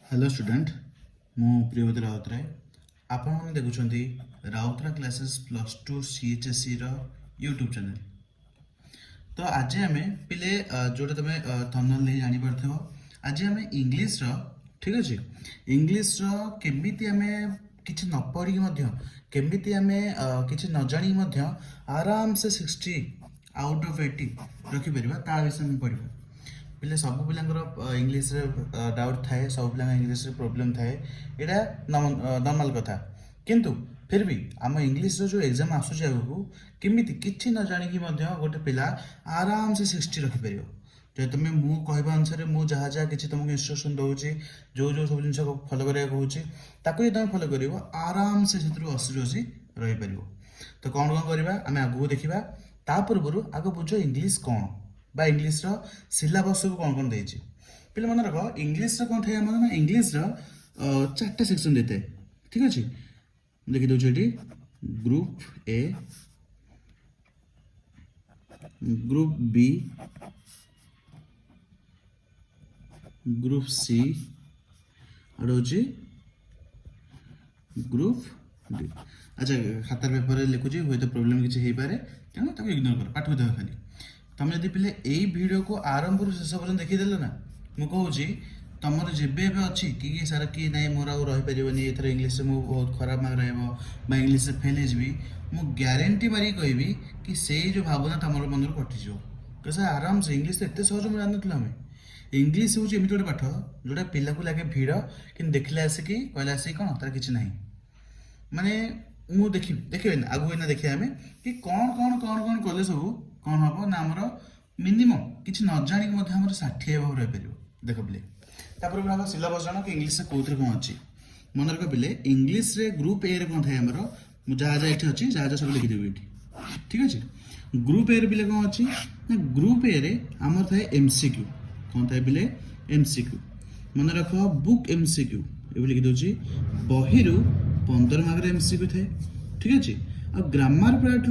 Hello student मु प्रियवती राउतराय आपण मैंने देखुं राउतरा क्लासेस +2 CHSE यूट्यूब चैनल। तो आज आम पिले जोटा तुम थंबनेल नहीं जानी पारथो आज आम इंग्लिश ठीक अच्छे इंग्लिश केमिति आम किछि न पढ़ी केमिति आम किछि न जानी आराम से 60 आउट ऑफ 80 रखिपर ता विषय पढ़ा पिले सब पिलांकर इंग्लिश डाउट थाए सब पिला इंग्लिश प्रॉब्लम थाए एटा नॉर्मल कथा किंतु फिर भी आम इंग्लिश जो एग्जाम आसूँ आगू केमिति किछि न जानिकी गोटे पिला आराम से 60 रखिपर जो तुम मु कहवा अनुसार मु जहाँ जहाँ किसी तुमको इंस्ट्रक्शन दूसरी जो जो सब जिन फॉलो करा कहूँ ताको तुम फॉलो कर आराम से 80 रहीपर। तो कौन कौन करवा आम आगू देखा ता पूर्व आग बुझ इंग्लिश कौन बा इंग्लिश सिलेबस सब कौन कौन देछि पे मन रख इंग्लिश कौन थे ना इंग्लिश 4टा सेक्शन देते हैं ठीक अच्छे देखी दूसरी ये group A group B group C और हूँ ग्रुप डी। अच्छा खाता पेपर लिखुची हुए तो प्रोब्लेम किसी हो पारे तेणु इग्नोर कर पाठ देख खाली तुम जब पिले यही वीडियो को आरंभ शेष पर्यटन देखीदेल ना मुझे तुम जब अच्छी कि सार कि ना मोर आउ रहीपर एथर इंग्लीश में बहुत खराब मार्क रहा इंग्लीश फेल हो ग्यारंटी मारी कहबी कि से जो भावना तुम मन कटिज सर आराम से इंग्लीश एत सहज मैं जानते आम इंग्लीश हूँ एमती गोटे पाठ जोटा पिला को लगे भिड़ कि देखले आसिक कहले आसिक कौन तार कि ना माने मु देखिए आगू ना देखिए आम कि कौन कौन कौन कौन कले सब कौन हम ना आमर मिनिमम किसी न जानिक 60 भाव रहीपर देख पिले तापर हम सिलेबस जान कि इंग्लीश कौन कौन अच्छी मन रख पिले इंग्लीश ग्रुप ए कौन थाए आमर जहाँ जहाँ ये अच्छी जहाँ जहाँ सब लिखिदेवी ये ठीक अच्छे ग्रुप ए पिले कौन अच्छी ना ग्रुप ए आमर थाए MCQ कौन थाए पिले MCQ मन रख बुक MCQ ये लिखी दूसरी बही 15 मार्क MCQ थाए ठीक अच्छे आ ग्रामर पार्ट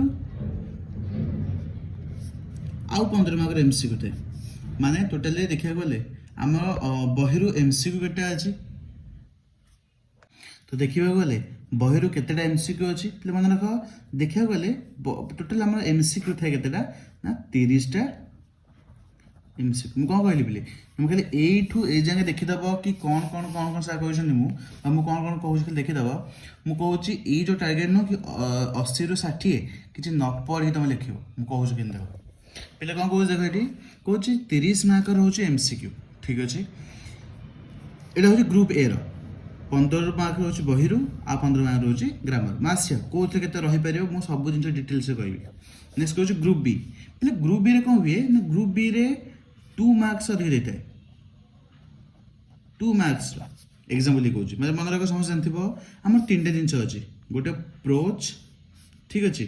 आउ 15 मार्क MCQ थे माने टोटाली देखा गले आम बही MCQ केटा अच्छी तो देखा गले बही केतेटा MCQ अच्छी मन रख देखा गले टोटाल आम MCQ थे केतेटा ना 30टा MCQ मुझे कौन कहली पिले मुझे खाली यू ए जाए देखीदेव कि कौन कौन कौन कौन सार कहते मुझे कौन कौन कहूँ देखीदेव मुझे ये जो टार्गेट नुह कि 80 ରୁ 60 किसी न पढ़ी तुम लिख मुझे कहूँ देख पिले कौन कह देख ये कौन 30 मार्क रोचे MCQ ठीक अच्छे यहाँ हूँ ग्रुप ए 15 मार्क रोचे बही आ 15 मार्क रोचे ग्रामर मासिया कौन के रहीपर मुझे सब जिन डिटेल्स कहबी नेक्स्ट कौन ग्रुप बी पे ग्रुप बी कौन हुए ना ग्रुप बी रे 2 मार्क्स अधिक देता है 2 मार्क्स एग्जाम्पल कहूँ मतलब मन रख समझ जानते आम 3टा जिन अच्छे गोटे प्रोच ठीक अच्छे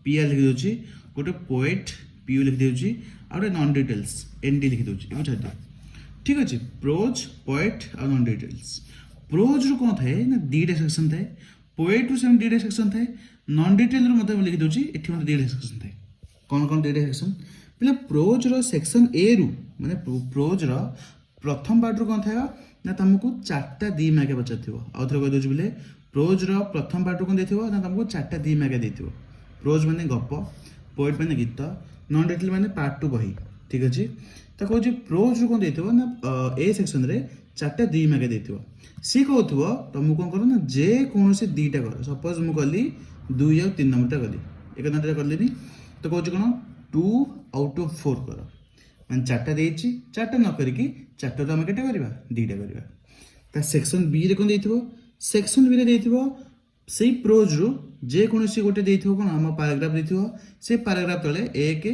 PR लिखी दूसरी गोटे पोएट PU लिखी दूसरी आ गए नॉन डिटेल्स ND लिखी दूसरी ये छाड़ ठीक अच्छे प्रोज पोएट आ नॉन डिटेल्स प्रोज रू कौन थाए ना 2टा सेक्शन थाए पोएट रू से 2टा सेक्शन थाए नॉन डिटेल रू मतलब लिखी दूसरी ये 2टा सेक्शन थाए कौन कौन 2टा सेक्शन पे प्रोज रो सेक्शन ए रू माने प्रोज रो प्रथम पार्ट रू कौन था ना तुमको 4टा 2 मार्क पचार आउे कह दूसरी बोले प्रोज रो प्रथम पार्ट कौन देथिबो ना तुमको 4टा 2 मार्क देथिबो प्रोज माने गप पोएट माने गीत नॉन डिटेल माने पार्ट 2 बही ठीक अच्छे तो कह प्रोज रू कौन देथिबो ना ए सेक्शन रे 4टा 2 मार्क देथिबो सी कहथुबो तुमको कौन करो ना जे कौन से 2टा कर सपोज मु कली 2 और 3 नंबरटा कली एक नंबरटा करलेनी तो कहूँ कौन 2 आउट ऑफ 4 कर मैंने 4टा देछि 4टा न करिकी 4टा तो आम केटा करबा 2टा करबा ता सेक्शन बी रे कोन देथिबो सेक्शन बी रे देथिबो सेही प्रोज रो जे कोनोसी गोटे देथिबो कोन हम पैराग्राफ देथिबो से पैराग्राफ तले 1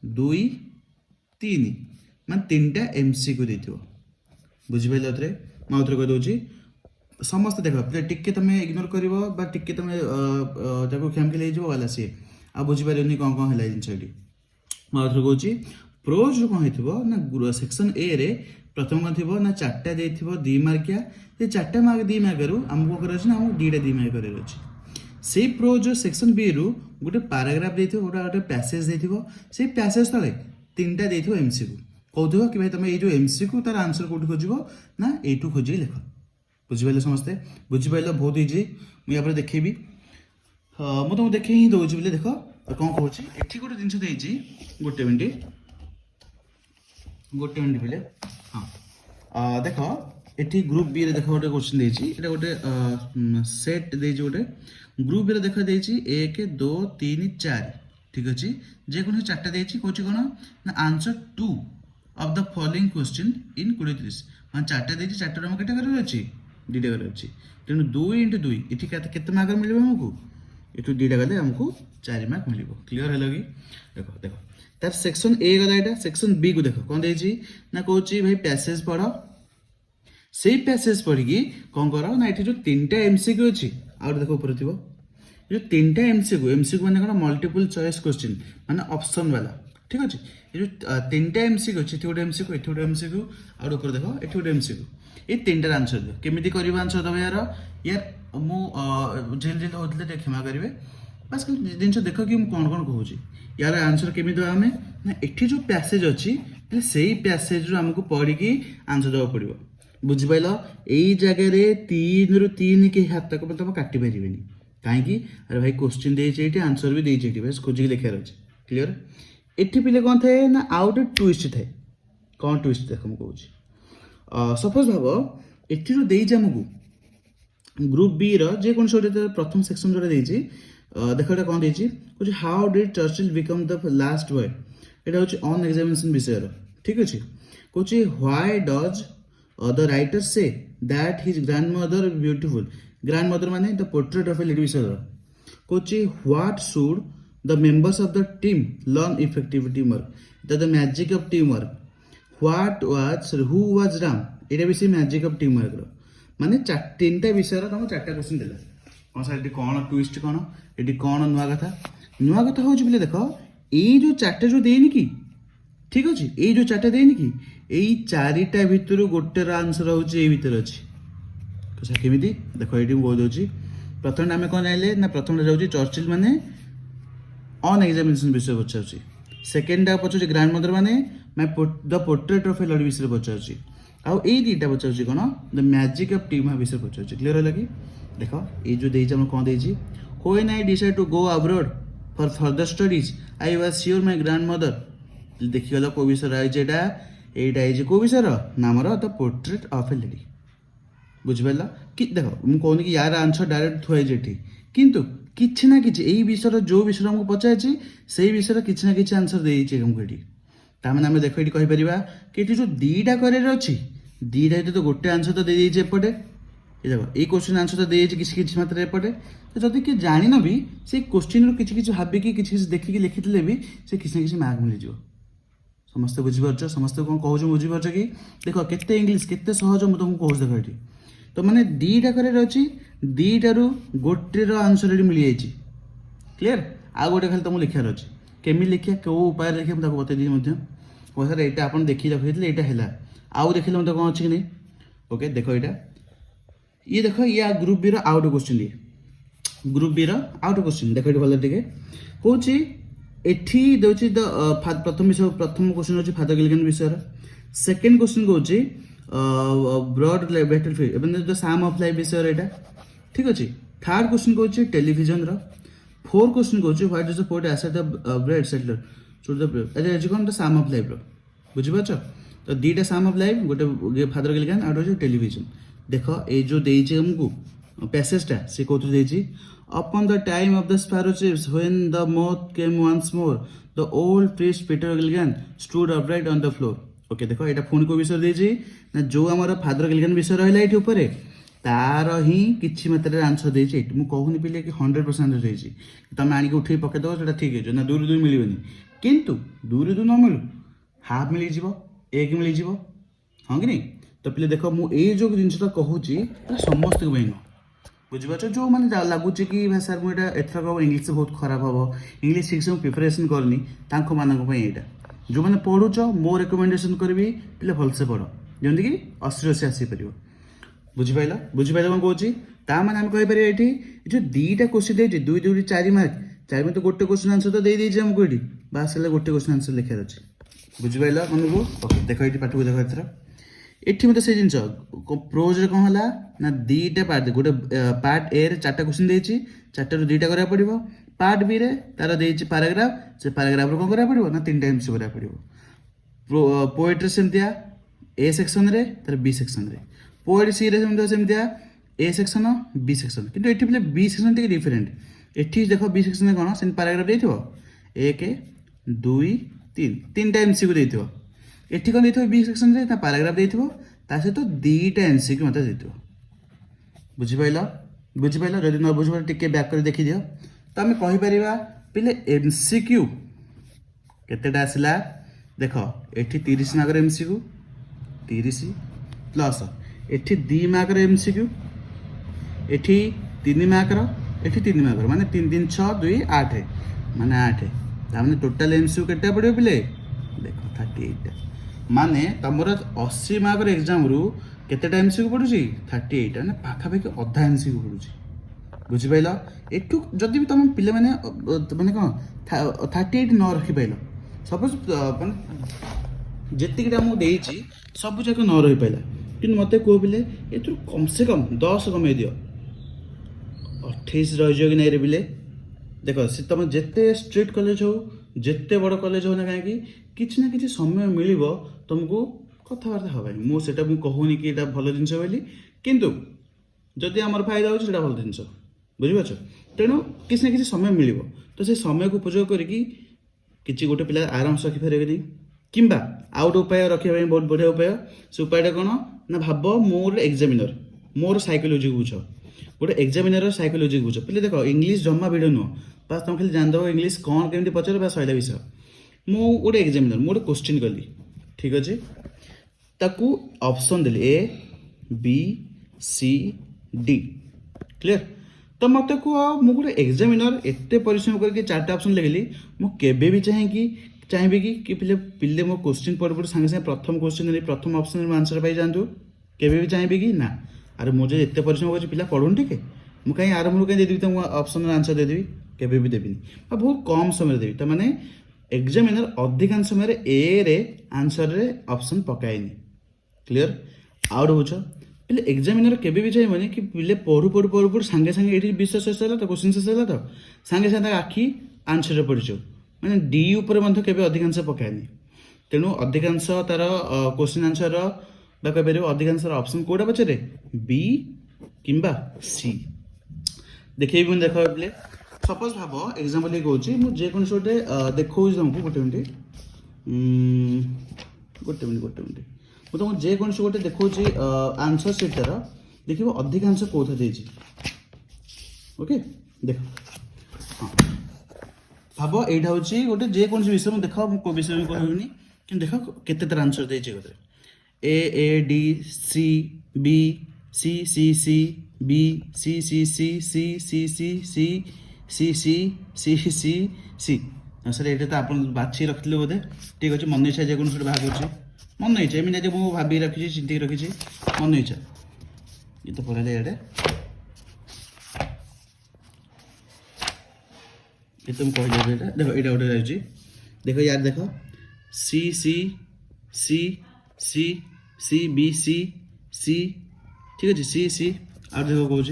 2 3 माने 3टा MCQ देथिबो बुझि पाइल अथरे म अथरे कह दोछि समस्त देखो टिके तुम इग्नोर करिवो बा टिके तुम ताको खेम के ले जो वाला सी आ बुझी पारनी कौन कौन है जिन मैं कहूँ प्रोज कौन हो ना सेक्शन ए रे प्रथम कौन थी ना 4टा दे 2 मार्किया ये 4टा मार्क 2 मार्क रू आमको कर 2टा 2 मार्क कर से प्रोज सेक्शन बी रू गोटे पैराग्राफ दे गोटे पैसेज दे से पैसेज तले 3टा दे MCQ कौन कि भाई तुम ये जो एमसीक्यू तार आंसर कौट खोज ना यू खोजिक लिख बुझिपारे समस्ते बुझिपार बहुत इजी मुझे यहाँ देखेबी मुझे तुमको देखे ही दूसरी बोले देख कौन कौन ये गोटे जिन गोटे मिनट बोले हाँ देख ये ग्रुप बी रे देख गोटे क्वेश्चन देती गोटे सेट दे गोटे ग्रुप बी रे देख देती 1 2 3 4 ठीक अच्छे जेको चार्टा देती कौन कौन ना answer 2 of the following question in 20-30 हाँ चार्टा देती चार्टर आम केटा कर अच्छी दुईटा कर अच्छी तेणु 2 × 2 ये केते मार्क मिले आमको ये दुईटा गले आमको 4 मार्क मिल क्लीयर है कि देख देख तार सेक्शन ए गला यहाँ सेक्शन बी को देख कौन देती ना कौन भाई पैसेज पढ़ से पैसेज पढ़ी कौन कर ना ये जो 3टा एमसीक्यू अच्छी आउ देख ऊपर थी जो 3टा एमसीक्यू मैंने कौन मल्टीपल चॉइस क्वेश्चन माने ऑप्शन वाला ठीक अच्छे ये जो 3टा एमसीक्यू अच्छी गोटे एमसीक्यू ये गोटे एमसीक्यू आउ ऊपर देख ये गोटे एमसीक्यू ये 3टार आंसर दियो केमी कर आंसर दब यार यार मु जेल जेल होते क्षमा करेंगे बस जिन देख कि कौन कौन कहूँ यार आंसर केमी दबा आम ना ये जो पैसेज अच्छी से पैसेज रू आमको पढ़ी आंसर देवा पड़ो बुझिपाल यही जगह 3 ରୁ 3 के हाथ तक तुम काटि पारे कहीं अरे भाई क्वेश्चन देती आंसर भी देती बस खोजिक लिखार अच्छे क्लीयर एटी पिले कौन थाए ना आउ गोटे ट्विस्ट थाए कौन ट्विस्ट देख मुझे कहूँ सपोज भाव एटी जो देती आमको ग्रुप बी रोकौन गोटे प्रथम सेक्शन जो देती देख ये कौन देती कौन how did Churchill become the last boy यहाँ हूँ अन एग्जामिनेशन विषय ठीक अच्छे कौन why does the writer say that his grandmother beautiful grandmother माने the portrait of a lady विषय कौन what should the members of the team learn effective teamwork the magic of teamwork what was who was Ram ये विषय magic of teamwork माने 3टा विषय तुमको 4टा question देला कौन सा कौन ट्विस्ट कौन ये कौन नुआ कथा हूँ बोले देख ये जो 4टा जो देनी कि ठीक अच्छे ये जो 4टा देनी कि यही 4टा भितर गोटे आंसर हूँ भर अच्छी केमी देख ये बहुत अच्छी प्रथम आम कौन जाने ना प्रथम जाऊँगी चर्चिल माने अन एग्जामिनेशन विषय पचार सेकेंड पचार ग्रांड मदर माने the portrait of a lady विषय पचार आउ यही 2टा पचार कौन द मैजिक ऑफ टीम विषय पचार क्लीयर है कि देख ये जो देती कौन देती when I decide to go abroad for further studies I was sure my grandmother देखिगल कौ विषय रहा यहीटा कौ विषय नामर the portrait of a lady बुझिपार कि देख मुझे कहूनी कि यार आंसर डायरेक्ट थुआई किंतु किसी ना कि विषय जो विषय आमको पचार से विषय किसी ना कि आंसर देती आमको ये ताने आम देख ये कहीपर कि जो 2टा करार अच्छी 2टा तो गोटे आंसर तो देती एपटे ये देख ये क्वेश्चन आंसर तो देती किसी मात्रा एपटे तो जब किए जान भी से क्वेश्चन रू कि भाविकी कि देखिए लिखी भी से किसी ना कि मार्क मिल समस्ते बुझीपार समस्ते कौन कहूँ बुझीपार कि देख केते इंग्लीश केते सहज मुझे तुमको कहूँ देख ये तो मैंने 2टा करार अच्छी 2टारू गोटे आंसर ये मिल जाए क्लीयर आउ गोटे खाली तुमको लिखार अच्छे केमी लिखा कौ उपाय लिखा मुझे बतई सर यहाँ आप देखिए रखी यहाँ है आउ देख मतलब कौन अच्छी कि नहीं ओके देख यहाँ ये देख या ग्रुप बी आउ गोटे क्वेश्चन ये ग्रुप बी आउ गोटे क्वेश्चन देख भल टे कौन एठी दौची द प्रथम विषय प्रथम क्वेश्चन होची फादर गिलगन विषय सेकंड क्वेश्चन को होची ब्रॉड बैटलफील्ड एवं द साम ऑफ लाइफ विषय एटा ठीक अछि थर्ड क्वेश्चन को होची टेलीविजन रो फोर्थ क्वेश्चन को होची what does the poet assert the bread settler to the अरे एजी कोन द साम ऑफ लाइफ रो बुझि पाछ तो 2टा साम ऑफ लाइफ गोटे फादर गिलगन आउट होची टेलीविजन देखो ए जो देइछि हमकु पैसेजटा से कोथु देइछि upon the time of the sparrow chiefs when the moth came once more the old priest Peter Gilgan stood upright on the floor okay देखो यहाँ पुणी को विषय देती ना जो आम फादर गिलगन विषय रहा ये तार ही किसी मात्रा आंसर देती मुझे कहूनी पिले कि 100% आंसर देती तुम आनिक उठे पकईदेव से ठीक है ना 2 ରୁ 2 मिलनी किंतु 2 ରୁ 2 न मिलू हाफ मिल एक मिल हाँ कि नहीं तो पिले देख मुझे जो जिनसा कहूँ समस्त नुह बुझीपार जो मैंने लगुच कि सर मुझे एथरक इंग्लीश बहुत खराब हम इंग्लीश ठीक से प्रिपरेसन करनी यहाँ जो मैंने पढ़ुच मो रिकमेंडेसन करी पे भलसे पढ़ जमीक कि 80 आसीपर बुझीपाल बुझीपाल कौन कौन ताने आम कहीपर ये जो 2टा क्वेश्चन देती 2 × 2 = 4 मार्क 4 में तो गोटे क्वेश्चन आंसर तो दे आमको ये बास गोटे क्वेश्चन आंसर लिखार अच्छे बुझिपाइल मन को ओके देख ये पाठ को देख एथर एठी मते से जिंस प्रोज रे कोन हला ना दीटा पार्ट गोटे पार्ट ए रे चारटा क्वेश्चन देछि चारटा रो दीटा करा पड़िबो पार्ट बी रे तार देछि पैराग्राफ से पैराग्राफ रो कोन करा पड़िबो ना तीन टाइम्स करा पड़िबो पोएट्री सेमतिया ए सेक्शन रे तार बी सेक्शन रे पोएट्री सी रे सेमतिया ए सेक्शन बी सेक्शन किंतु एठी बोले बी सेक्शन टे डिफरेंट एठी देखो बी सेक्शन रे कोन सेन पैराग्राफ देथिबो 1 2 3 तीन टाइम एमसीक्यू देथिबो एठी कोन देथिबो बी सेक्शन रे ता पैराग्राफ देथिबो ता सहित दीटा एमसीक्यू मते देथिबो बुझिपाइल जदि न बुझिबो टिके बैक कर देखि दियो तो आम कहि परिबा पिले एमसीक्यू केतेटा आसला देखो एठी 30 मार्क एमसीक्यू 30 प्लस एठी 2 मार्क एमसीक्यू एठी 3 मार्क एठी 3 मार्क माने 3 3 6 2 8 माने 8 तामने टोटल एमसीक्यू केटा पड़ियो पिले देखो 38 माने तमर 80 मार्क एग्जाम रु केतेटा एमसीक्यू पड़ुची 38 माने पाखा पाखी अधा एमसीक्यू पड़ुची बुझिपाइल एठू जदि भी तुम पिले माने माने कोन 38 न रखि पाइल सपोज माने जेतिकटा मु देइची सब जाक न रहि पाइला किन मते को पिले एथु कम से कम 10 कमे दियो 28 रहि जो कि नै रे पिले देखो से तुम जेते स्ट्रीट कॉलेज हो जेते बड़ कॉलेज हो ना काहे किछि ना किछि समय मिलिबो तुमको कथबार्ता हबाई मु सेटा मु कहूनी कि एटा भलो जिंस बोली किंतु जदि हमर फायदा हो सेटा भलो जिंस बुझिपाछ तेणु किसी ना किसी समय मिलिबो तो से समय को उपयोग करिकी किछि गोटे पिला आराम से रखि फेरेबे किंबा आउट उपाय रखिबा ପାଇଁ बहुत बढ़िया उपाय से उपायटा कोन ना भाबो मोर एग्जामिनर मोर साइकोलॉजी बुझ गोटे एग्जामिनर साइकोलॉजी बुझ पिले देखो इंग्लिश जम्मा भिडियो नो बस तुम खाली जान दो इंग्लिश कौन केमती पचार बस सैला विषय मु गोटे एग्जामिनर मु गोटे क्वेश्चन कली ठीक अच्छे ताकू ऑप्शन देली A B C D clear तो मत को मु गोटे एग्जामिनर एते परिश्रम करके चारटा ऑप्शन लिखली मु केबे भी चाहिए कि पिले पिले मो क्वेश्चन पढ़ पढ़ संगे संगे प्रथम क्वेश्चन देली प्रथम ऑप्शन में आंसर पाई जानतु केबे भी चाहिए कि ना अरे मुझे एते परिश्रम कर पिला पढ़ुन ठीक है मु कहीं आरंभ कहीं देदेवी तुमको ऑप्शन आंसर देदेवी केबे भी देविनी बहुत कम समय देवी तो माने एग्जामिनर अधिकांश समय ए रे आंसर रे ऑप्शन पकाएनी क्लियर आउट बुझ पिले एग्जामिनर केबे भी चाहिए कि पिले पढ़ु संगे संगे एठी विषय शेष होला तो क्वेश्चन शेष होला तो संगे संगे आखि आंसर रे पड़िचो माने डी ऊपर मध्य केबे अधिकांश पकाएनी तेणु अधिकांश तार क्वेश्चन आंसर बाका बेरे अधिकांश ऑप्शन कोडा पछरे बी किंबा सी देखै भी देखो पिले सपोज भाबो एग्जांपल कहूँ मुझे जेको गोटे देखो तुमको गोटे मिनट मुझे तुमको जेको गोटे देखो आंसर सीटार देख अधिकांश कौथा दे ओके देख हाँ भाव यहाँ हूँ गोटे जेको विषय मुझे देख को विषय में कहूनी कि देख केते आंसर दे A D C B C C C B C C C C C C C C C C C C sir ये तो आप बाछी रखिले बोधे ठीक अच्छे मन इच्छा जेको बाहर कर मन इच्छा एमती मुझे भाभी रखी चिंतिक रखी मन इच्छा ये तो पढ़ा ये तुम कह देखो ये गोटे रही देखो यार देख सी C C C C B C सी ठीक अच्छे सी सी और देखो कौन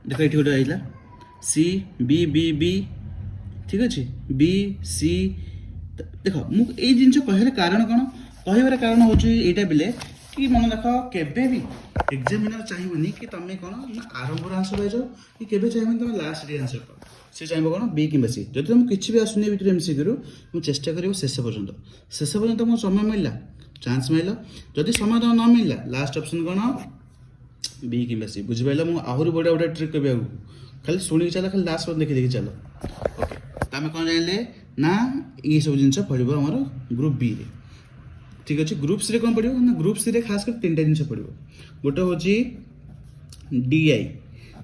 देख ये गोटे रही सी बी बी बी ठीक अच्छे बी सी देख मुझे जिन कह कारण कौन कह कारण हूँ यहाँ बेले कि मन देख केबे भी एग्जामिनर चाहिए कि तुम कौन आरंभ आंसर पाई जाओ कि केबे चाहिए तुम लास्ट रे आंसर पाओ सी चाहिए कौन बी कि सी जब तुम किसी भी आसुनी भितर एमसीक्यू मुझे चेष्टा कर शेष पर्यंत तुमको समय मिलला चांस मिलला जदि समय तुम न मिलला लास्ट ऑप्शन कौन बी कि सी बुझिपाल मुझे आहरी बढ़िया गोटे ट्रिक कह खाली शुणी चल खाली लास्ट देखी देखी चल ओके तो आम कौन जानले ना ये सब जिन पढ़ो आम ग्रुप बी रे ठीक अच्छे ग्रुप सी कौन पढ़ो ना ग्रुप सी खास कर तीन जिन पढ़ो गोटे हूँ डीआई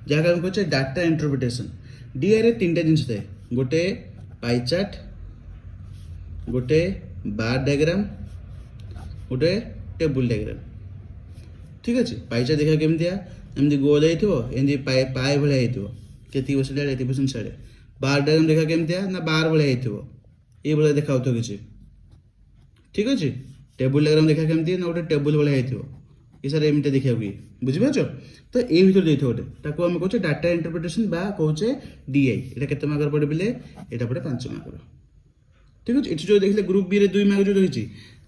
जहाँ आम कहे डाटा इंटरप्रिटेशन डीआई रे तीन जिन थाए गोटे पाई चार्ट गोटे बार डायग्राम गोटे टेबुल डायग्राम ठीक अच्छे पाई चार्ट देखा केमती एमती गोल होती पाए भाया होती के परसेंट एटी परसेंट साढ़े बार डायग्राम देखा केमती ना बार भाया ये देखा किसी ठीक अच्छे टेबुल डायग्राम देखा केमती ना गोटे टेबुल भाई होती ये सर एमती देखा बुझीपार तो ये भर देखिए गोटे ताको आम कहे डाटा इंटरप्रिटेशन बा कहे डीआई ये केते मार्क पड़े बोले यहाँ पड़े 5 मार्क ठीक अच्छे ये जो देखिए ग्रुप बी रे 2 मार्क जो रही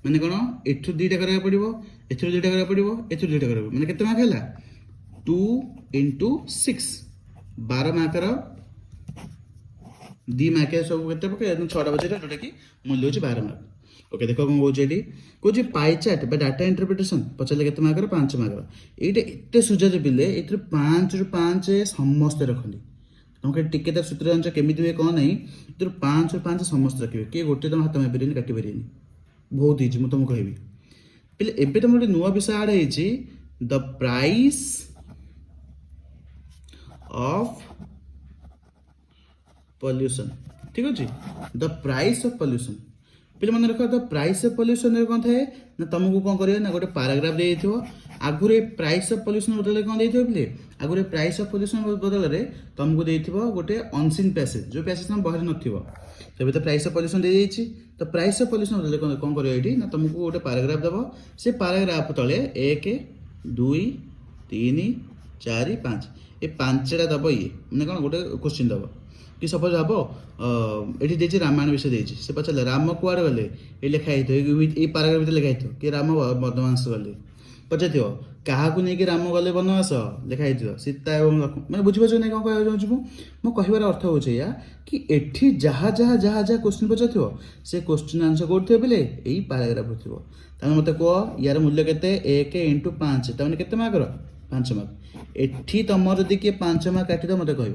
मैंने कौन एठू 2टा करा पड़ो एथर 2टा करा पड़ो एथर 2टा करा मैंने केते मार्क है 2 into 6 12 मार्कर 2 मार्क सब केते पके 6टा बजे जोटा कि मूल्य होची 12 मार्क ओके देखो कौन कौन पाई चार्ट डाटा इंटरप्रिटेशन पचारे केते मार्कर 5 मार्कर ये एत सुझा पिले ये 5 ରୁ 5 समस्ते रखती तुमको टिके तार सूत्र जान केमी हुए कौन नहीं ये 5 ରୁ 5 समस्त रखिए किए गोटे तुम हाथ मारे काटी पारे बहुत इजी मुझे तुमको कहबी पे एबे तुम गोटे नुआ विषय आड है द प्राइस ऑफ पॉल्यूशन ठीक अच्छे द प्राइस ऑफ पॉल्यूशन पे मन रख द प्राइस ऑफ पॉल्यूशन कौन थाए ना तुमको कौन कर गोटे पैराग्राफ दे आगुरी प्राइस ऑफ पॉल्यूशन बदल कौन देते पे आगुरी प्राइस ऑफ पॉल्यूशन बदल में तुमको देथिबो गोटे अनसीन पैसेज जो पैसेज तुम बहर नथिबो तबे तो प्राइस ऑफ पॉल्यूशन दे जाइछि तो प्राइस ऑफ पॉल्यूशन बदल कौन करियो एठी ना तुमको गोटे पैराग्राफ देबो से पैराग्राफ तले 1 2 3 4 5 ये 5टा दब ये मैंने कौन गोटे क्वेश्चन दब कि सपोज हम ये देती रामायण विषय देती से पचारे राम कुआड़े गले ये लिखाई ये पैराग्राफ भीतर लिखाई कि राम बदमांस गले पचार क्या नहीं राम गले बनवास लिखाई सीता एवं मैंने बुझीपार नहीं कौन कह मो कहार अर्थ हो कि एठी जहाँ जहाँ जहाँ जहाँ क्वेश्चन पचार से क्वेश्चन आंसर कौन थे बोले यही पैराग्राफ थोड़ा मत कह यार मूल्य के 1 into 5 तमें के मार्कर 5 मार्क एठी तुम जदि किए 5 मार्क काटिद मत कह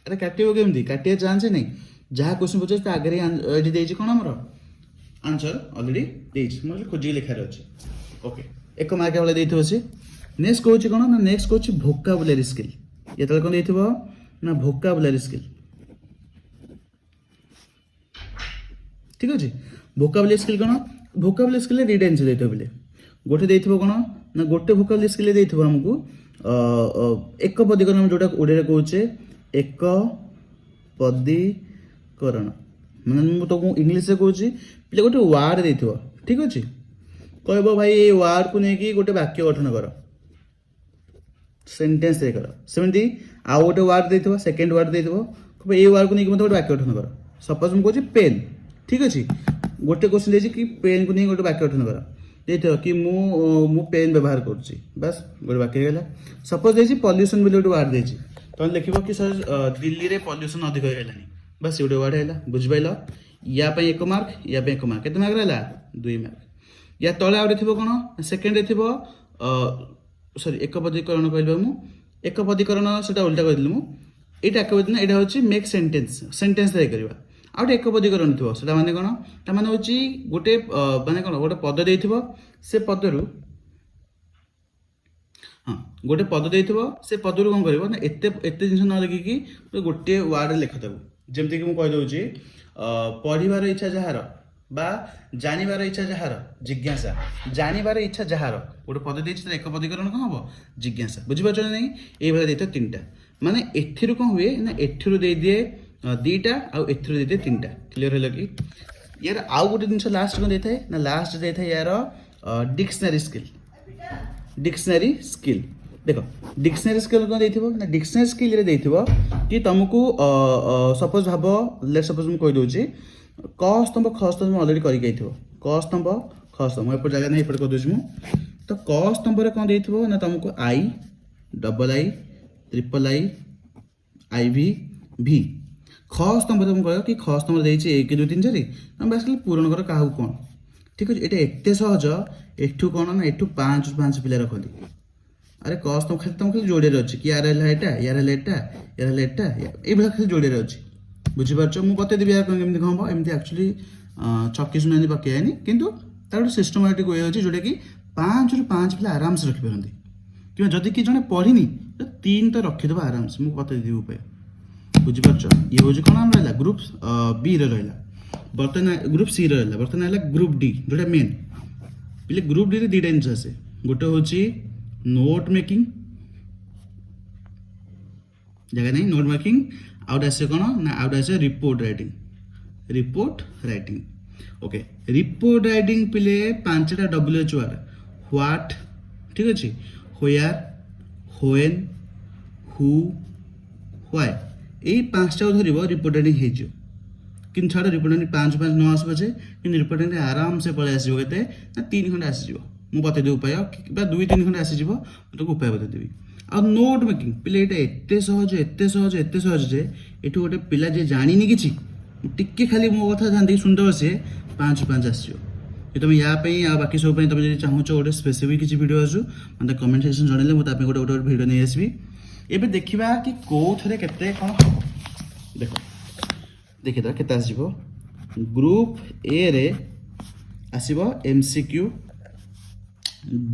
अरे काटियो केमती काटिया चांस नहीं जहाँ क्वेश्चन पचार आगे ये देती कौन आमर आंसर अलरेडी मुझे खोजिक लिखार अच्छे ओके 1 मार्क वाला देते से नेक्स्ट कौन कौन ना नेक्स्ट कौन भोकाबुलारी स्किल ये कौन देथिबो ना भोकाबुलारी स्किल ठीक अच्छे भोकाबुलारी स्किल कौन भोकाबुलारी स्किल रीड आंसर देते बोले गोटे देथिबो कौन ना गोटे भोकाबुलारी स्किल देथिबो हमको एक पदीकरण जोटा ओडिया कहूचे एक पदीकरण मैंने तुमको इंग्लीश कहूँ पे गोटे वार्ड देथिबो ठीक अच्छे कहब भाई ये वार्ड को लेकिन गोटे वाक्य गठन कर सेंटेंस कर सेमती आउ गोटे वार्ड देथिबो सेकंड वार्ड देथिबो कहब ये वार्ड को लेकिन मत गोटे वाक्य गठन कर सपोज मैं कहूँ पेन ठीक अच्छे गोटे क्वेश्चन देछि कि पेन को लेकिन गोटे वाक्य गठन कर देथिबो कि मु पेन व्यवहार करुच्ची बस गोटे वाक्य गला सपोज देछि पॉल्यूशन बोली गोटे वार्ड देछि तुम लिखिबो कि सर दिल्ली रे पॉल्यूशन अधिक हो गलानी बस गोटे वार्ड है बुझिपाइल या 1 मार्क या 1 मार्क केते मार्क रहला 2 मार्क या तले आउटे थी कौन सेकेंड थी सॉरी एक पदीकरण कहल मु एक पदीकरण से उल्टा कहली मुझे यहाँ यहाँ हूँ मेक सेंटेंस सेंटेंस तैयारी करवा आउटे एक पदीकरण थो से माने कौन ताने हूँ गोटे माने कौन गोटे पद दे से पदरू हाँ गोटे पद दे से पदरू कौन कर एत जिन न लिखिकी गोटे वार्ड लिखदेव जमती कि मुझे कहीदे पढ़ार इच्छा जार बा जानिबार इच्छा जार जिज्ञासा जानिबार इच्छा जार गोटे पद देती एक पदीकरण कौन हम जिज्ञासा बुझीपार नहीं ये भाई देते 3टा माने एथिरु कौन हुए ना एथिरु दे दिए 2टा आउ एथिरु दे दिए 3टा क्लियर है कि यार आउ गोटे जिन लास्ट कौन देता है ना लास्ट देता है यार डिक्शनरी स्किल देखो डिक्शनरी स्किल कौन देथिबो ना डिक्शनरी स्किल रे देथिबो कि तुमको सपोज भाबो लेट सपोज मैं कहि दोची क स्तंभ ख स्तंभ ऑलरेडी करि गई थो क स्तंभ ख स्तंभ एपर जगह नहीं एपर कर दोची मु तो क स्तंभ रे कौन देथिबो ना तुमको I double I triple I आई भी ख स्तंभ तुम कह कि ख स्तंभ देछि 1 2 3 4 हम बस पूर्ण कर काहू कोन ठीक अछि एटा एते सहज एठू कोन ना एठू 5 5 पिला रखती अरे क स्तंभ खाली तुम खाली जोड़े अछि कि यार हला एटा यार हला एटा यार हला एटा ए भला खाली जोड़े अछि बुझीपार मु बते देबी केमती हम एमती एक्चुअली चक्की सुनानी पकेनि किंतु तार गोटे सिस्टमेटिक वे अच्छे जोटा कि 5 ରୁ 5 पिला आराम से रखिपारती कि जदि कि जड़े पढ़ी तो 3 तो रखिदेव आराम से मुझे बते देवी उपाय बुझीपार ये हूँ कौन आम रहा ग्रुप बी रहा बर्तमान ग्रुप सी रहा बर्तमान है ग्रुप डी जोटा मेन पे ग्रुप डी रे 2टा जिन आसे गोटे हूँ नोट मेकिंग जगह नहीं नोट मेकिंग आउट आसे कौन ना आउट आसे report writing report writing. Okay, report writing ପିଲେ 5ଟା WH ୱାର୍ଡ, ହ୍ୱାଟ୍, ଠିକ୍ ଅଛି, ହୋୟାର, ହୋଏନ୍, ହୁ, ହ୍ୱାଇ, ଏଇ 5ଟାକୁ ଧରିବ ରିପୋର୍ଟ ରାଇଟିଂ ହେଇଯିବ। କିନ୍ତୁ ଛାଡ଼ ରିପୋର୍ଟ ରାଇଟିଂ 5 ନ ଆସିବ ଯେ, କିନ୍ତୁ ରିପୋର୍ଟ ରାଇଟିଂ ଆରାମସେ ପଳେଇ ଆସିବ କେତେ ନା 3 ଖଣ୍ଡେ ଆସିଯିବ। ମୁଁ ବତେଇଦେବି ଉପାୟ, ବା 2-3 ଖଣ୍ଡେ ଆସିଯିବ, ମୁଁ ତାକୁ ଉପାୟ ବତେଇଦେବି। ଆଉ ନୋଟ୍ ମେକିଂ ପିଲେ ଏଇଟା ଏତେ ସହଜ ଯେ ଏଠୁ ଗୋଟେ ପିଲା ଯେ ଜାଣିନି କିଛି, ଟିକେ ଖାଲି ମୋ କଥା ଜାଣିକି ଶୁଣିଦେବ, ସିଏ 5 ଆସିଯିବ। ଯଦି ତୁମେ ୟା ପାଇଁ ଆଉ ବାକି ସବୁ ପାଇଁ ତୁମେ ଯଦି ଚାହୁଁଛ ଗୋଟେ ସ୍ପେସିଫିକ୍ କିଛି ଭିଡ଼ିଓ ଆସୁ, ମୋତେ କମେଣ୍ଟ ସେକ୍ସନ୍ ଜଣାଇଲେ ମୁଁ ତା ପାଇଁ ଗୋଟେ ଭିଡ଼ିଓ ନେଇ ଆସିବି। ଏବେ ଦେଖିବା କି କେଉଁଥିରେ କେତେ କ'ଣ ହେବ। ଦେଖିଦେବା କେତେ ଆସିଯିବ। ଗ୍ରୁପ୍ ଏ ରେ ଆସିବ MCQ,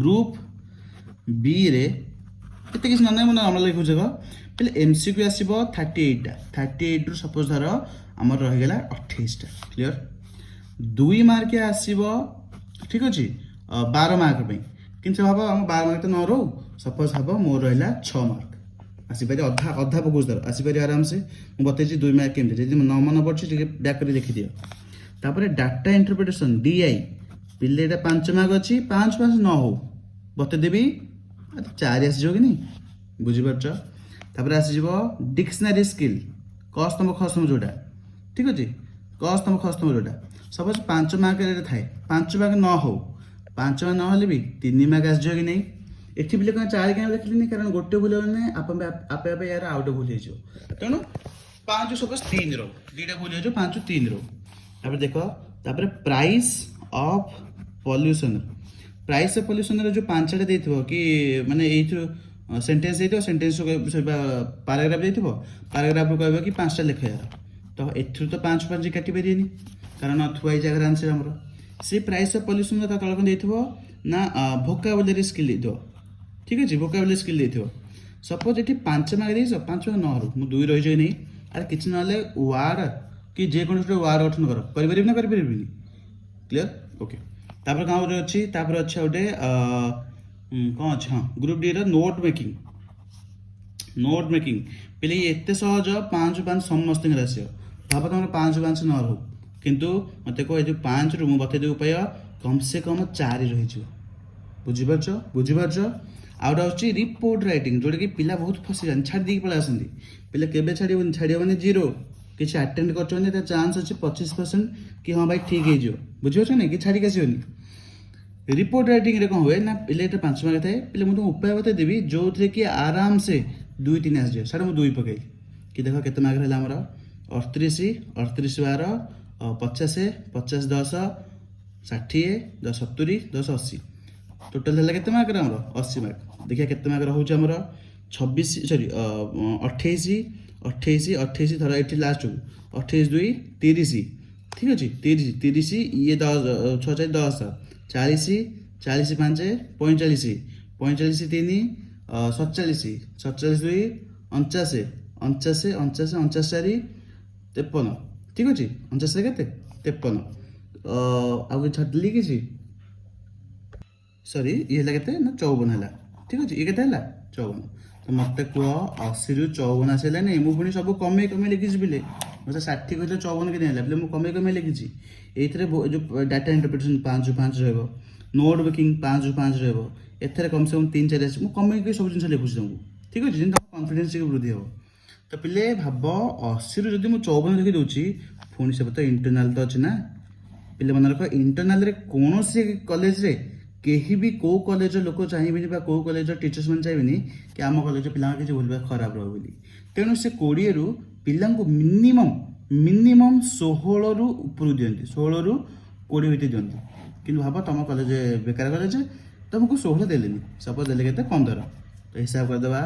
ଗ୍ରୁପ୍ ବି ରେ ଏତେ କିଛି ନାହିଁ, ମୁଁ ନର୍ମାଲ ଲେଖୁଛି ଦେଖ। ହେଲେ MCQ ଆସିବ 38ଟା, 38ରୁ ସପୋଜ ଧର ଆମର ରହିଗଲା 28ଟା। କ୍ଲିଅର? 2 ମାର୍କିଆ ଆସିବ, ଠିକ୍ ଅଛି, 12 ମାର୍କ ପାଇଁ। କିନ୍ତୁ ଭାବ ଆମ 12 ମାର୍କ ତ ନ ରହୁ, ସପୋଜ ଭାବ ମୋର ରହିଲା 6 ମାର୍କ, ଆସିପାରେ ଅଧା ପକଉଛି ଧର, ଆସିପାରେ ଆରାମସେ। ମୁଁ ବତେଇଛି 2 ମାର୍କ କେମିତି, ଯଦି ନ ମନେ ପଡ଼ୁଛି ଟିକେ ବ୍ୟାକ୍ କରି ଦେଖିଦିଅ। ତାପରେ ଡାଟା ଇଣ୍ଟରପ୍ରିଟେସନ୍ DI ପିଲେ ଏଇଟା 5 ମାର୍କ ଅଛି, 5 ନ ହଉ ବତେଇଦେବି, 4 ଆସିଯିବ କି ନାହିଁ, ବୁଝିପାରୁଛ? ତାପରେ ଆସିଯିବ ଡିକ୍ସନାରୀ ସ୍କିଲ୍, କସ୍ତମ ଖସ୍ତମ ଯେଉଁଟା, ଠିକ୍ ଅଛି, କସ୍ତମ ଖସ୍ତମ ଯେଉଁଟା ସପୋଜ 5 ମାର୍କରେ ଥାଏ, 5 ମାର୍କ ନ ହଉ, 5 ମାର୍କ ନହେଲେ ବି 3 ମାର୍କ ଆସିଯିବ କି ନାହିଁ। ଏଠି ପିଲେ କ'ଣ 4 କାହିଁ ଲେଖିଲିନି, କାରଣ ଗୋଟେ ଭୁଲ ହେଲେ ଆପେ ଆପେ ୟାର ଆଉ ଗୋଟେ ଭୁଲ ହେଇଯିବ। ତେଣୁ 5 ସପୋଜ 3 ରହୁ, 2ଟା ଭୁଲ ହେଇଯିବ, 5 3 ରହୁ। ତାପରେ ଦେଖ, ତାପରେ price of pollution, price of ପଲ୍ୟୁସନ୍ରେ ଯେଉଁ 5ଟା ଦେଇଥିବ କି ମାନେ ଏଇଥିରୁ ସେଣ୍ଟେନ୍ସ ଦେଇଥିବ, ସେଣ୍ଟେନ୍ସ ପାରାଗ୍ରାଫ ଦେଇଥିବ, ପାରାଗ୍ରାଫରୁ କହିବ କି 5ଟା ଲେଖାଇବାର, ତ ଏଥିରୁ ତ 5 କାଟି ପାରିବେନି, କାରଣ ଥୁଆ ହେଇ ଜାଗାରେ ଆନ୍ସର ଆମର। ସେ ପ୍ରାଇସ୍ ଅଫ୍ ପଲ୍ୟୁସନ୍ର ତା ତଳେ କ'ଣ ଦେଇଥିବ ନା ଭୋକାବୁଲାରୀ ସ୍କିଲ୍ ଦେଇଥିବ, ଠିକ୍ ଅଛି, ଭୋକାବୁଲାରୀ ସ୍କିଲ୍ ଦେଇଥିବ। ସପୋଜ ଏଠି 5 ମାର୍କ ଦେଇଛ, 5 ମାର୍କ ନ ହଉ, ମୁଁ 2 ରହିଯିବି ନାହିଁ, ଆରେ କିଛି ନହେଲେ ୱାର୍ଡ କି ଯେକୌଣସି ଗୋଟେ ୱାର୍ଡ ଗଠନ କର, କରିପାରିବି ନା କରିପାରିବିନି? କ୍ଲିୟର? ଓକେ। ତାପରେ କ'ଣ ଗୋଟେ ଅଛି, ତାପରେ ଅଛି ଆଉ ଗୋଟେ କ'ଣ ଅଛି, ହଁ, ଗ୍ରୁପ୍ ଡିର ନୋଟ୍ ମେକିଂ। ନୋଟ୍ ମେକିଂ ପିଲେ ଏତେ ସହଜ, 5 ସମସ୍ତଙ୍କର ଆସିବ। ଭାବ ତମର 5 ନ ରହୁ, କିନ୍ତୁ ମୋତେ କୁହ ଏ ଯେଉଁ 5ରୁ ମୁଁ ବତେଇଦେବି ଉପାୟ, କମ୍ ସେ କମ୍ 4 ରହିଯିବ। ବୁଝିପାରୁଛ? ଆଉ ଗୋଟେ ହେଉଛି ରିପୋର୍ଟ ରାଇଟିଂ, ଯେଉଁଟାକି ପିଲା ବହୁତ ଫସିଯାନ୍ତି, ଛାଡ଼ି ଦେଇକି ପଳେଇ ଆସନ୍ତି। ପିଲା କେବେ ଛାଡ଼ିବନି, ଛାଡ଼ିବନି 0, କିଛି ଆଟେଣ୍ଡ କରୁଛନ୍ତି ତା ଚାନ୍ସ ଅଛି 25% କି ହଁ ଭାଇ ଠିକ୍ ହେଇଯିବ। ବୁଝିପାରୁଛ ନା, କି ଛାଡ଼ିକି ଆସିବନି। ରିପୋର୍ଟ ରାଇଟିଂରେ କ'ଣ ହୁଏ ନା, ପିଲେ ଏଇଟା 5 ମାର୍କ ଥାଏ, ପିଲେ ମୁଁ ତୁମକୁ ଉପାୟ ବତେଇଦେବି ଯେଉଁଥିରେ କି ଆରାମସେ 2-3 ଆସିଯିବ। ସାର୍ ମୁଁ 2 ପକେଇଲି, କି ଦେଖ କେତେ ମାର୍କ ହେଲା ଆମର 38, 38 12, 50, 50 10, 60, 10 70, 10 80, ଟୋଟାଲ ହେଲା କେତେ ମାର୍କରେ ଆମର 80 ମାର୍କ। ଦେଖିବା କେତେ ମାର୍କ ରହୁଛି ଆମର 28 ଧର ଏଠି ଲାଷ୍ଟକୁ 28 2 30, ଠିକ୍ ଅଛି, 30 ଇଏ 10 6 4 10, 40 40 5 45, 45 3 47, 47 2 49, 49 4 53, ଠିକ୍ ଅଛି, 49 କେତେ 53, ଆଉ କିଛି ଛାଡ଼ିଦେଲି କିଛି, ସରି ଇଏ ହେଲା କେତେ ନା 54 ହେଲା, ଠିକ୍ ଅଛି, ଇଏ କେତେ ହେଲା 54। ତ ମୋତେ କୁହ 80ରୁ 54 ଆସିଲାନି, ମୁଁ ପୁଣି ସବୁ କମେଇ ଲେଖିଛି ପିଲେ, ମୋତେ 60 କହିଲେ 54 କେତେ ହେଲା ପିଲେ, ମୁଁ କମେଇ ଲେଖିଛି। ଏଇଥିରେ ଯେଉଁ ଡାଟା ଇଣ୍ଟରପ୍ରିଟେସନ୍ 5 ରହିବ, ନୋଟ୍ ମେକିଂ 5 ରହିବ, ଏଥିରେ କମ୍ ସେ କମ୍ 3-4 ଆସିବ। ମୁଁ କମେଇକି ସବୁ ଜିନିଷ ଲେଖୁଛି ତୁମକୁ, ଠିକ୍ ଅଛି, ଯେମିତି ତୁମ କନଫିଡେନ୍ସ ଟିକେ ବୃଦ୍ଧି ହେବ। ତ ପିଲେ ଭାବ 80ରୁ ଯଦି ମୁଁ 54 ଲେଖି ଦେଉଛି, ପୁଣି ସେ ତ ଇଣ୍ଟରନାଲ୍ ତ ଅଛି ନା ପିଲେ, ମନେ ରଖ ଇଣ୍ଟରନାଲ୍ରେ କୌଣସି କଲେଜରେ କେହି ବି କେଉଁ କଲେଜର ଲୋକ ଚାହିଁବେନି ବା କେଉଁ କଲେଜର ଟିଚର୍ସ ମାନେ ଚାହିଁବେନି କି ଆମ କଲେଜର ପିଲାଙ୍କ କିଛି ଭୁଲ ଖରାପ ରହୁ ବୋଲି। ତେଣୁ ସେ 20ରୁ ପିଲାଙ୍କୁ ମିନିମମ୍ 16ରୁ ଉପରୁ ଦିଅନ୍ତି, 16ରୁ 20 ଭିତରେ ଦିଅନ୍ତି। କିନ୍ତୁ ଭାବ ତମ କଲେଜ ବେକାର କଲେଜ, ତୁମକୁ 16 ଦେଲେନି, ସପୋଜ ଦେଲେ କେତେ 15, ତ ହିସାବ କରିଦେବା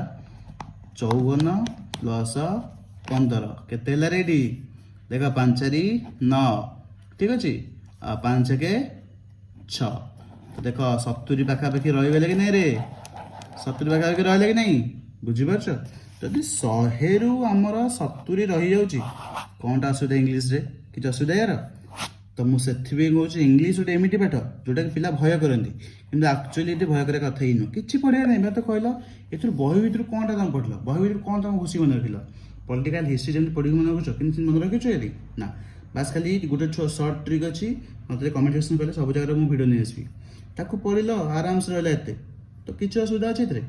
54 ପ୍ଲସ୍ 15 କେତେ ହେଲା ରେଡ଼ି, ଦେଖ 5 4 9, ଠିକ୍ ଅଛି, 5 1 6, ଦେଖ 70 ପାଖାପାଖି ରହିଗଲେ କି ନାହିଁ ରେ, 70 ପାଖାପାଖି ରହିଲେ କି ନାହିଁ, ବୁଝିପାରୁଛ? ଯଦି 100ରୁ ଆମର 70 ରହିଯାଉଛି, କ'ଣଟା ଅସୁବିଧା ଇଂଲିଶରେ, କିଛି ଅସୁବିଧା ୟାର? ତ ମୁଁ ସେଥିପାଇଁ କହୁଛି ଇଂଲିଶ ଗୋଟେ ଏମିତି ପାଠ ଯେଉଁଟାକି ପିଲା ଭୟ କରନ୍ତି, କିନ୍ତୁ ଆକ୍ଚୁଆଲି ଏଠି ଭୟ କରିବା କଥା ହିଁ ନୁହଁ, କିଛି ପଢ଼ିବା ନାହିଁ। ମୋତେ କହିଲ ଏଥିରୁ ବହି ଭିତରୁ କ'ଣ ତୁମେ ପଢ଼ିଲ, ବହି ଭିତରୁ କ'ଣ ତୁମେ ଘୁଷି ମନେ ରଖିଲ? ପଲିଟିକାଲ ହିଷ୍ଟ୍ରି ଯେମିତି ପଢ଼ିକି ମନେ ରଖୁଛ, କିନ୍ତୁ ମନେ ରଖିଛ ଏଠି ନା, ବାସ୍ ଖାଲି ଗୋଟେ ସର୍ଟ ଟ୍ରିକ୍ ଅଛି, ମୋତେ କମେଣ୍ଟ ସେକ୍ସନ କଲେ ସବୁ ଜାଗାରେ ମୁଁ ଭିଡ଼ିଓ ନେଇ ଆସିବି। ତାକୁ ପଢ଼ିଲ ଆରାମସେ ରହିଲା ଏତେ, ତ କିଛି ଅସୁବିଧା ଅଛି ଏଥିରେ?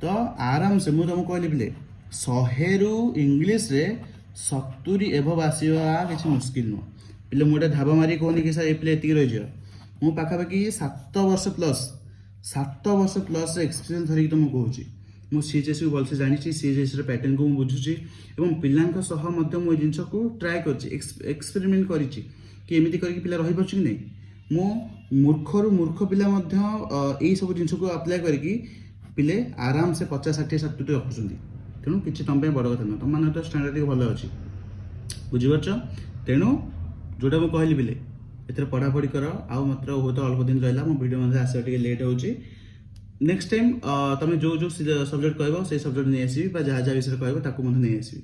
ତ ଆରାମସେ ମୁଁ ତୁମକୁ କହିଲି ପିଲେ 100ରୁ ଇଂଲିଶରେ 70 ଏଭବ ଆସିବା କିଛି ମୁସ୍କିଲ ନୁହଁ ପିଲେ। ମୁଁ ଗୋଟେ ଢାବା ମାରି କହୁନି କି ସାର୍ ଏ ପିଲେ ଏତିକି ରହିଯିବ। ମୁଁ ପାଖାପାଖି 7 ବର୍ଷ ପ୍ଲସ୍ ଏକ୍ସପିରିଏନ୍ସ ଧରିକି ତୁମକୁ କହୁଛି। ମୁଁ ସିଏଚ୍ଏସ୍କୁ ଭଲସେ ଜାଣିଛି, ସିଏଚ୍ଏସ୍ର ପ୍ୟାଟର୍ନକୁ ମୁଁ ବୁଝୁଛି ଏବଂ ପିଲାଙ୍କ ସହ ମଧ୍ୟ ମୁଁ ଏ ଜିନିଷକୁ ଟ୍ରାଏ କରିଛି, ଏକ୍ସପେରିମେଣ୍ଟ କରିଛି କି ଏମିତି କରିକି ପିଲା ରହିପାରୁଛି କି ନାହିଁ। ମୁଁ ମୂର୍ଖରୁ ମୂର୍ଖ ପିଲା ମଧ୍ୟ ଏଇସବୁ ଜିନିଷକୁ ଆପ୍ଲାଏ କରିକି ପିଲେ ଆରାମସେ 50, 60, 70 ରଖୁଛନ୍ତି। ତେଣୁ କିଛି ତୁମ ପାଇଁ ବଡ଼ କଥା ନୁହଁ, ତୁମମାନଙ୍କ ଷ୍ଟାଣ୍ଡାର୍ଡ଼ ଟିକେ ଭଲ ଅଛି, ବୁଝିପାରୁଛ? ତେଣୁ ଯେଉଁଟା ମୁଁ କହିଲି ପିଲେ ଏଥିରେ ପଢ଼ାପଢ଼ି କର। ଆଉ ମାତ୍ର ହୁଏତ ଅଳ୍ପ ଦିନ ରହିଲା, ମୋ ଭିଡ଼ିଓ ମଧ୍ୟ ଆସିବା ଟିକେ ଲେଟ୍ ହେଉଛି। ନେକ୍ସଟ ଟାଇମ୍ ତୁମେ ଯେଉଁ ସବଜେକ୍ଟ କହିବ ସେଇ ସବଜେକ୍ଟ ନେଇ ଆସିବି, ବା ଯାହା ଯାହା ବିଷୟରେ କହିବ ତାକୁ ମଧ୍ୟ ନେଇ ଆସିବି।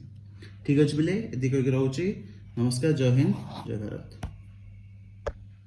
ଠିକ୍ ଅଛି ପିଲେ, ଏତିକି କହିକି ରହୁଛି। ନମସ୍କାର, ଜୟ ହିନ୍ଦ, ଜୟ ଭାରତ।